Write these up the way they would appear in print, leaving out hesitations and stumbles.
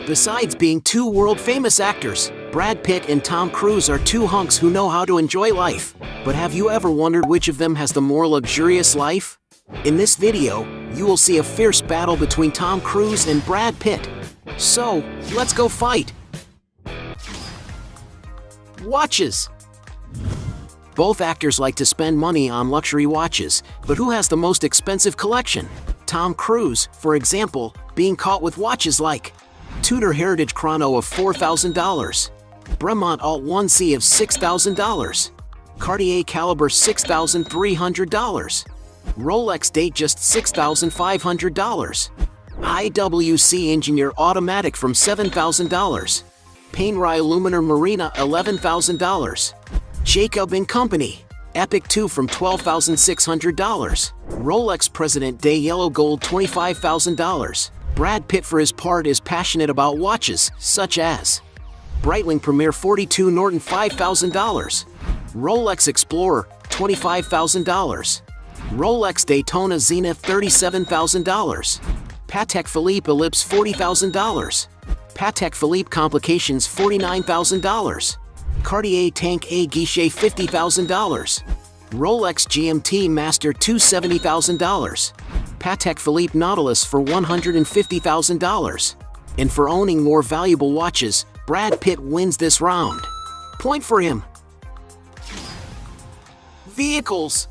Besides being two world-famous actors, Brad Pitt and Tom Cruise are two hunks who know how to enjoy life. But have you ever wondered which of them has the more luxurious life? In this video, you will see a fierce battle between Tom Cruise and Brad Pitt. So, let's go fight! Watches. Both actors like to spend money on luxury watches, but who has the most expensive collection? Tom Cruise, for example, being caught with watches like Tudor Heritage Chrono of $4,000, Bremont Alt 1C of $6,000, Cartier Caliber $6,300, Rolex Datejust $6,500, IWC Engineer Automatic from $7,000, Panerai Luminar Marina $11,000, Jacob & Company Epic 2 from $12,600, Rolex President Day Yellow Gold $25,000. Brad Pitt for his part is passionate about watches, such as Breitling Premier 42 Norton $5,000, Rolex Explorer $25,000, Rolex Daytona Zenith $37,000, Patek Philippe Ellipse $40,000, Patek Philippe Complications $49,000, Cartier Tank A Guichet $50,000, Rolex GMT Master 2 $70,000, Patek Philippe Nautilus for $150,000. And for owning more valuable watches, Brad Pitt wins this round. Point for him. Vehicles.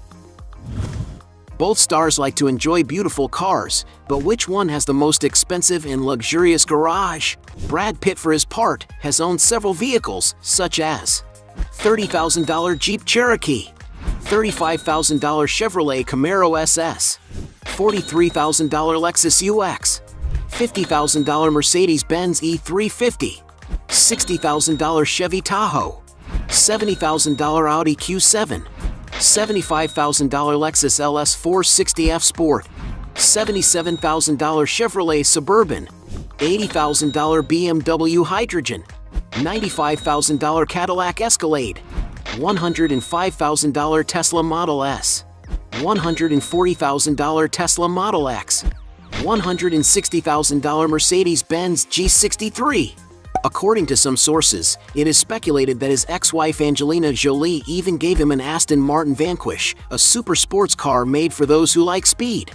Both stars like to enjoy beautiful cars, but which one has the most expensive and luxurious garage? Brad Pitt for his part has owned several vehicles, such as $30,000 Jeep Cherokee, $35,000 Chevrolet Camaro SS, $43,000 Lexus UX, $50,000 Mercedes-Benz E350, $60,000 Chevy Tahoe, $70,000 Audi Q7, $75,000 Lexus LS460F Sport, $77,000 Chevrolet Suburban, $80,000 BMW Hydrogen, $95,000 Cadillac Escalade, $105,000 Tesla Model S, $140,000 Tesla Model X, $160,000 Mercedes-Benz G63. According to some sources, it is speculated that his ex-wife Angelina Jolie even gave him an Aston Martin Vanquish, a super sports car made for those who like speed.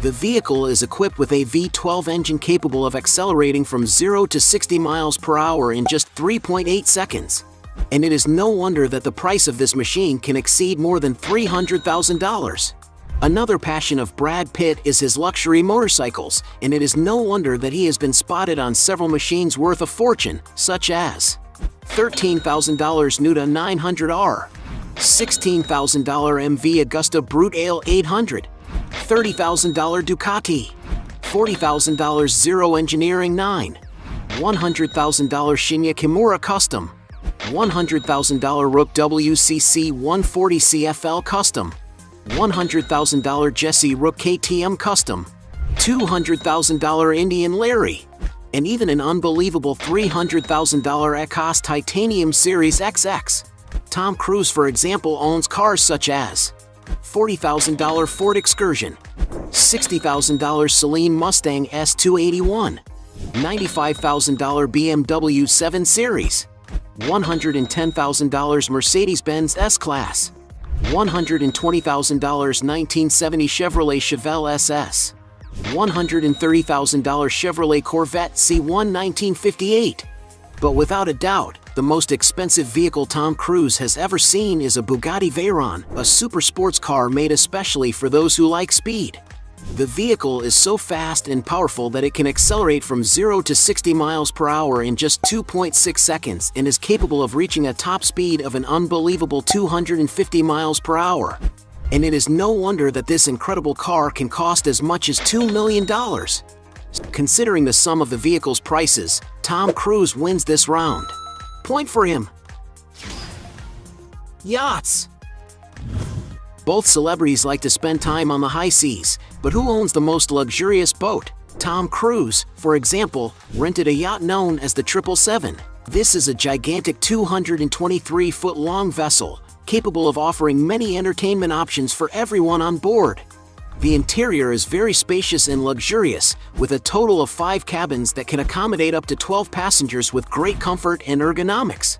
The vehicle is equipped with a V12 engine capable of accelerating from 0 to 60 miles per hour in just 3.8 seconds. And it is no wonder that the price of this machine can exceed more than $300,000. Another passion of Brad Pitt is his luxury motorcycles, and it is no wonder that he has been spotted on several machines worth a fortune, such as $13,000 Nuda 900R, $16,000 MV Agusta Brute Ale 800, $30,000 Ducati, $40,000 Zero Engineering 9, $100,000 Shinya Kimura Custom, $100,000 Rook WCC 140 CFL Custom, $100,000 Jesse Rook KTM Custom, $200,000 Indian Larry, and even an unbelievable $300,000 Ecos Titanium Series XX. Tom Cruise, for example, owns cars such as $40,000 Ford Excursion, $60,000 Celine Mustang S281, $95,000 BMW 7 Series, $110,000 Mercedes-Benz S-Class, $120,000 1970 Chevrolet Chevelle SS, $130,000 Chevrolet Corvette C1 1958. But without a doubt, the most expensive vehicle Tom Cruise has ever seen is a Bugatti Veyron, a super sports car made especially for those who like speed. The vehicle is so fast and powerful that it can accelerate from 0 to 60 miles per hour in just 2.6 seconds and is capable of reaching a top speed of an unbelievable 250 miles per hour. And it is no wonder that this incredible car can cost as much as $2 million. Considering the sum of the vehicle's prices, Tom Cruise wins this round. Point for him. Yachts. Both celebrities like to spend time on the high seas, but who owns the most luxurious boat? Tom Cruise, for example, rented a yacht known as the 777. This is a gigantic 223-foot-long vessel, capable of offering many entertainment options for everyone on board. The interior is very spacious and luxurious, with a total of 5 cabins that can accommodate up to 12 passengers with great comfort and ergonomics.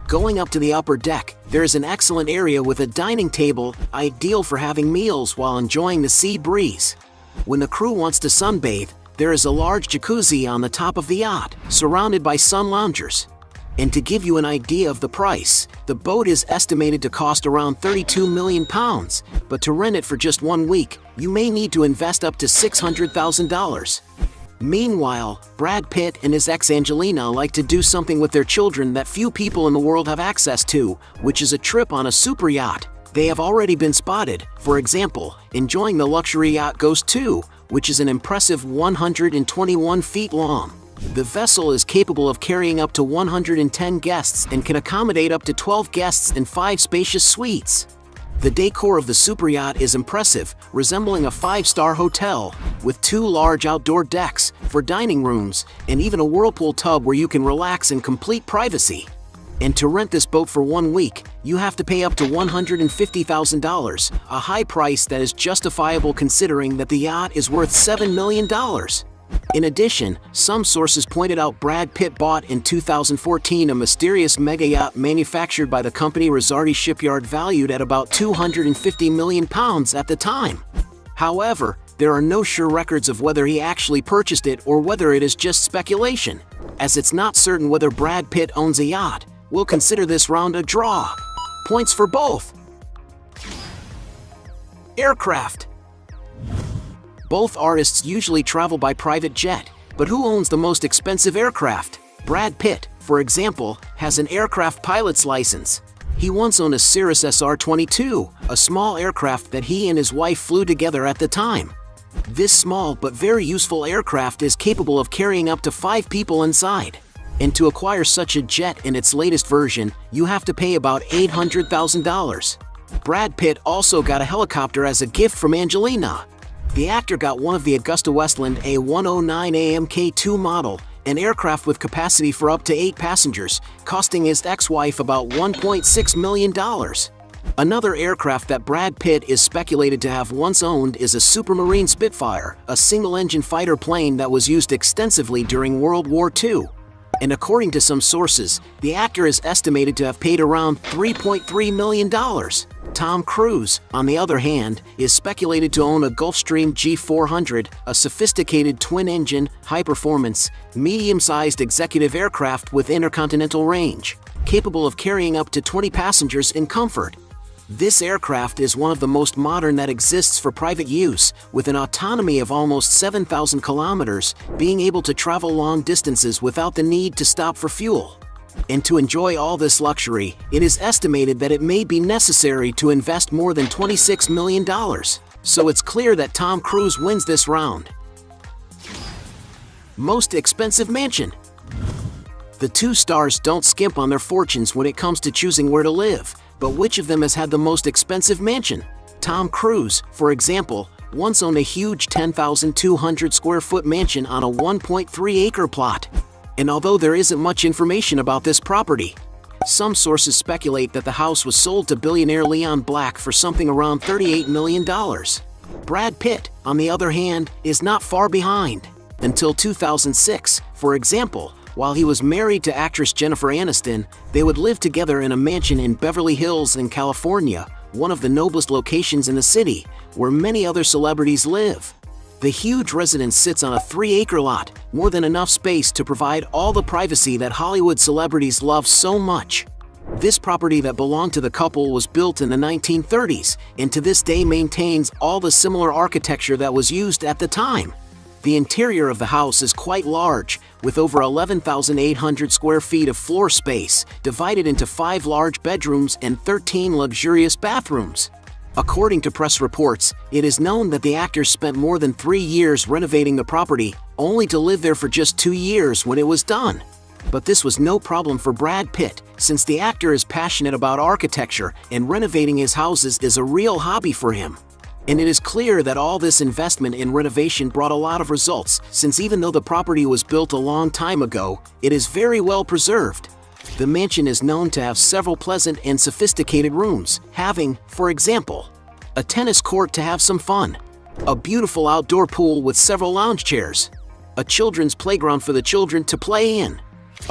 Going up to the upper deck, there is an excellent area with a dining table, ideal for having meals while enjoying the sea breeze. When the crew wants to sunbathe, there is a large jacuzzi on the top of the yacht, surrounded by sun loungers. And to give you an idea of the price, the boat is estimated to cost around £32 million, but to rent it for just 1 week, you may need to invest up to $600,000. Meanwhile, Brad Pitt and his ex Angelina like to do something with their children that few people in the world have access to, which is a trip on a super yacht. They have already been spotted, for example, enjoying the luxury yacht Ghost 2, which is an impressive 121 feet long. The vessel is capable of carrying up to 110 guests and can accommodate up to 12 guests in 5 spacious suites. The decor of the super yacht is impressive, resembling a 5-star hotel, with 2 large outdoor decks for dining rooms and even a whirlpool tub where you can relax in complete privacy. And to rent this boat for 1 week, you have to pay up to $150,000, a high price that is justifiable considering that the yacht is worth $7 million. In addition, some sources pointed out Brad Pitt bought in 2014 a mysterious mega yacht manufactured by the company Rizzardi Shipyard valued at about £250 million at the time. However, there are no sure records of whether he actually purchased it or whether it is just speculation. As it's not certain whether Brad Pitt owns a yacht, we'll consider this round a draw. Points for both. Aircraft. Both artists usually travel by private jet, but who owns the most expensive aircraft? Brad Pitt, for example, has an aircraft pilot's license. He once owned a Cirrus SR-22, a small aircraft that he and his wife flew together at the time. This small but very useful aircraft is capable of carrying up to 5 people inside. And to acquire such a jet in its latest version, you have to pay about $800,000. Brad Pitt also got a helicopter as a gift from Angelina. The actor got one of the Augusta Westland A109 AMK2 model, an aircraft with capacity for up to 8 passengers, costing his ex-wife about $1.6 million. Another aircraft that Brad Pitt is speculated to have once owned is a Supermarine Spitfire, a single-engine fighter plane that was used extensively during World War II. And according to some sources, the actor is estimated to have paid around $3.3 million. Tom Cruise, on the other hand, is speculated to own a Gulfstream G400, a sophisticated twin-engine, high-performance, medium-sized executive aircraft with intercontinental range, capable of carrying up to 20 passengers in comfort. This aircraft is one of the most modern that exists for private use, with an autonomy of almost 7,000 kilometers, being able to travel long distances without the need to stop for fuel. And to enjoy all this luxury, it is estimated that it may be necessary to invest more than $26 million. So it's clear that Tom Cruise wins this round. Most expensive mansion. The 2 stars don't skimp on their fortunes when it comes to choosing where to live. But which of them has had the most expensive mansion? Tom Cruise, for example, once owned a huge 10,200 square foot mansion on a 1.3 acre plot. And although there isn't much information about this property, some sources speculate that the house was sold to billionaire Leon Black for something around $38 million. Brad Pitt, on the other hand, is not far behind. Until 2006, for example, while he was married to actress Jennifer Aniston, they would live together in a mansion in Beverly Hills in California, one of the noblest locations in the city, where many other celebrities live. The huge residence sits on a 3-acre lot, more than enough space to provide all the privacy that Hollywood celebrities love so much. This property that belonged to the couple was built in the 1930s, and to this day maintains all the similar architecture that was used at the time. The interior of the house is quite large, with over 11,800 square feet of floor space, divided into 5 large bedrooms and 13 luxurious bathrooms. According to press reports, it is known that the actor spent more than 3 years renovating the property, only to live there for just 2 years when it was done. But this was no problem for Brad Pitt, since the actor is passionate about architecture and renovating his houses is a real hobby for him. And it is clear that all this investment in renovation brought a lot of results, since even though the property was built a long time ago, it is very well preserved. The mansion is known to have several pleasant and sophisticated rooms, having, for example, a tennis court to have some fun, A beautiful outdoor pool with several lounge chairs. A children's playground for the children to play in.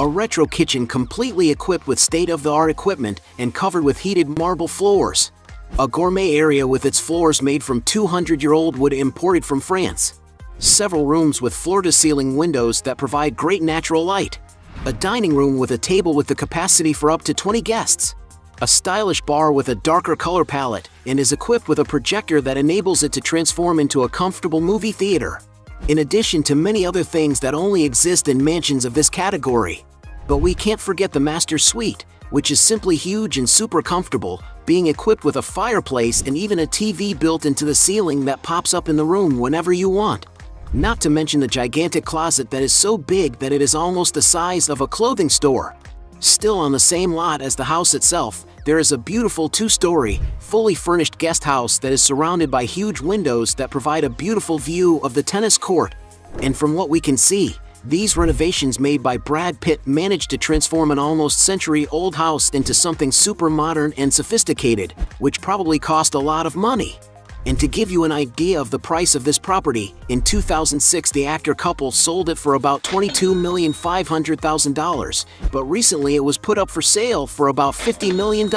A retro kitchen completely equipped with state-of-the-art equipment and covered with heated marble floors. A gourmet area with its floors made from 200-year-old wood imported from France. Several rooms with floor-to-ceiling windows that provide great natural light. A dining room with a table with the capacity for up to 20 guests. A stylish bar with a darker color palette and is equipped with a projector that enables it to transform into a comfortable movie theater. In addition to many other things that only exist in mansions of this category. But we can't forget the master suite, which is simply huge and super comfortable, being equipped with a fireplace and even a TV built into the ceiling that pops up in the room whenever you want. Not to mention the gigantic closet that is so big that it is almost the size of a clothing store. Still on the same lot as the house itself, there is a beautiful 2-story, fully furnished guest house that is surrounded by huge windows that provide a beautiful view of the tennis court. And from what we can see, these renovations made by Brad Pitt managed to transform an almost century-old house into something super modern and sophisticated, which probably cost a lot of money. And to give you an idea of the price of this property, in 2006 the actor couple sold it for about $22,500,000, but recently it was put up for sale for about $50 million.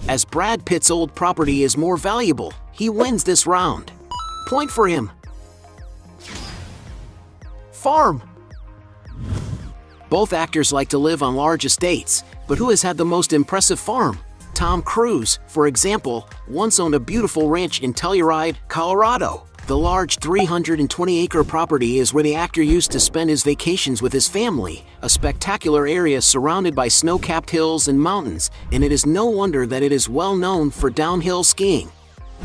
As Brad Pitt's old property is more valuable, he wins this round. Point for him. Farm. Both actors like to live on large estates, but who has had the most impressive farm? Tom Cruise, for example, once owned a beautiful ranch in Telluride, Colorado. The large 320-acre property is where the actor used to spend his vacations with his family, a spectacular area surrounded by snow-capped hills and mountains, and it is no wonder that it is well known for downhill skiing.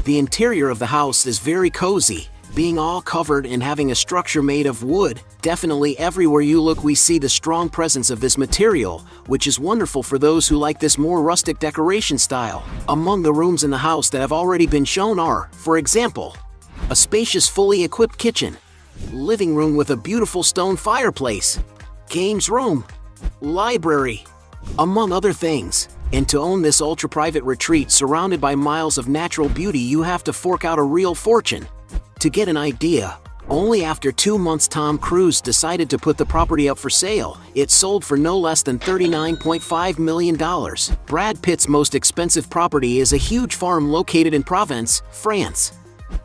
The interior of the house is very cozy, being all covered and having a structure made of wood. Definitely everywhere you look we see the strong presence of this material, which is wonderful for those who like this more rustic decoration style. Among the rooms in the house that have already been shown are, for example, a spacious fully equipped kitchen, living room with a beautiful stone fireplace, games room, library, among other things. And to own this ultra-private retreat surrounded by miles of natural beauty you have to fork out a real fortune. To get an idea, only after 2 months Tom Cruise decided to put the property up for sale. It sold for no less than $39.5 million. Brad Pitt's most expensive property is a huge farm located in Provence, France.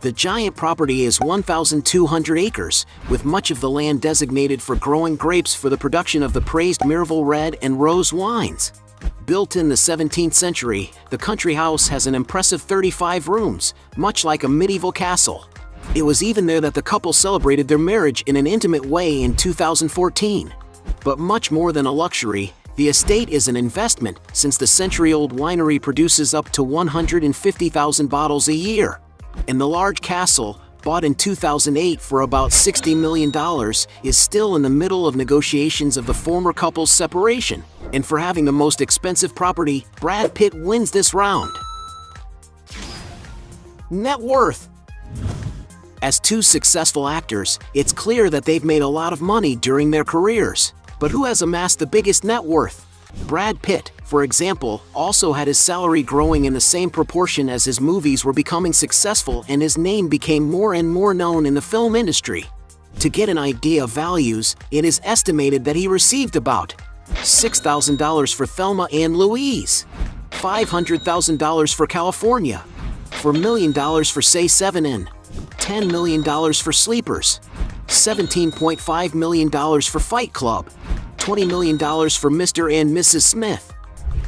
The giant property is 1,200 acres, with much of the land designated for growing grapes for the production of the praised Miraval Red and Rose wines. Built in the 17th century, the country house has an impressive 35 rooms, much like a medieval castle. It was even there that the couple celebrated their marriage in an intimate way in 2014. But much more than a luxury, the estate is an investment, since the century-old winery produces up to 150,000 bottles a year. And the large castle, bought in 2008 for about $60 million, is still in the middle of negotiations of the former couple's separation. And for having the most expensive property, Brad Pitt wins this round. Net worth. As two successful actors, it's clear that they've made a lot of money during their careers. But who has amassed the biggest net worth? Brad Pitt, for example, also had his salary growing in the same proportion as his movies were becoming successful and his name became more and more known in the film industry. To get an idea of values, it is estimated that he received about $6,000 for Thelma and Louise, $500,000 for California, $4 million for Say 7 in, $10 million for Sleepers, $17.5 million for Fight Club, $20 million for Mr. and Mrs. Smith.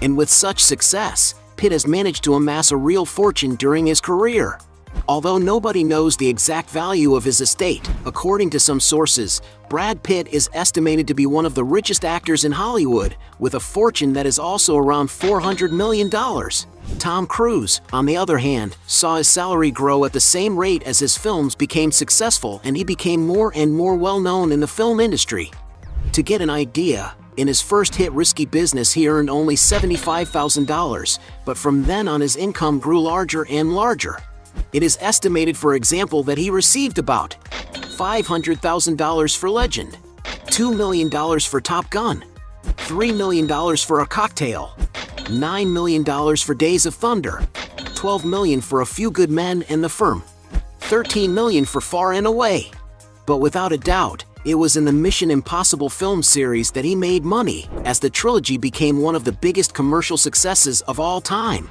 And with such success, Pitt has managed to amass a real fortune during his career. Although nobody knows the exact value of his estate, according to some sources, Brad Pitt is estimated to be one of the richest actors in Hollywood, with a fortune that is also around $400 million. Tom Cruise, on the other hand, saw his salary grow at the same rate as his films became successful and he became more and more well-known in the film industry. To get an idea, in his first hit Risky Business he earned only $75,000, but from then on his income grew larger and larger. It is estimated, for example, that he received about $500,000 for Legend, $2 million for Top Gun, $3 million for A Cocktail, $9 million for Days of Thunder, $12 million for A Few Good Men and The Firm, $13 million for Far and Away. But without a doubt, it was in the Mission Impossible film series that he made money, as the trilogy became one of the biggest commercial successes of all time.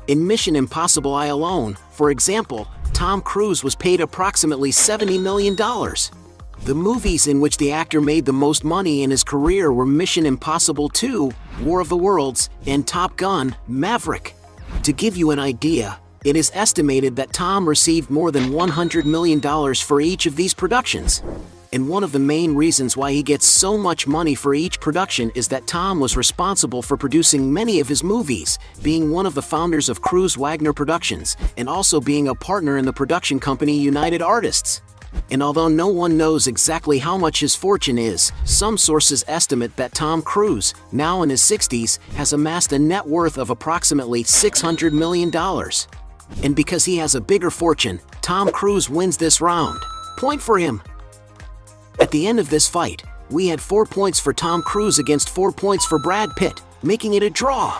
In Mission Impossible I alone, for example, Tom Cruise was paid approximately $70 million. The movies in which the actor made the most money in his career were Mission Impossible 2, War of the Worlds, and Top Gun: Maverick. To give you an idea, it is estimated that Tom received more than $100 million for each of these productions. And one of the main reasons why he gets so much money for each production is that Tom was responsible for producing many of his movies, being one of the founders of Cruise Wagner Productions, and also being a partner in the production company United Artists. And although no one knows exactly how much his fortune is, some sources estimate that Tom Cruise, now in his 60s, has amassed a net worth of approximately $600 million. And because he has a bigger fortune, Tom Cruise wins this round. Point for him. At the end of this fight, we had 4 points for Tom Cruise against 4 points for Brad Pitt, making it a draw.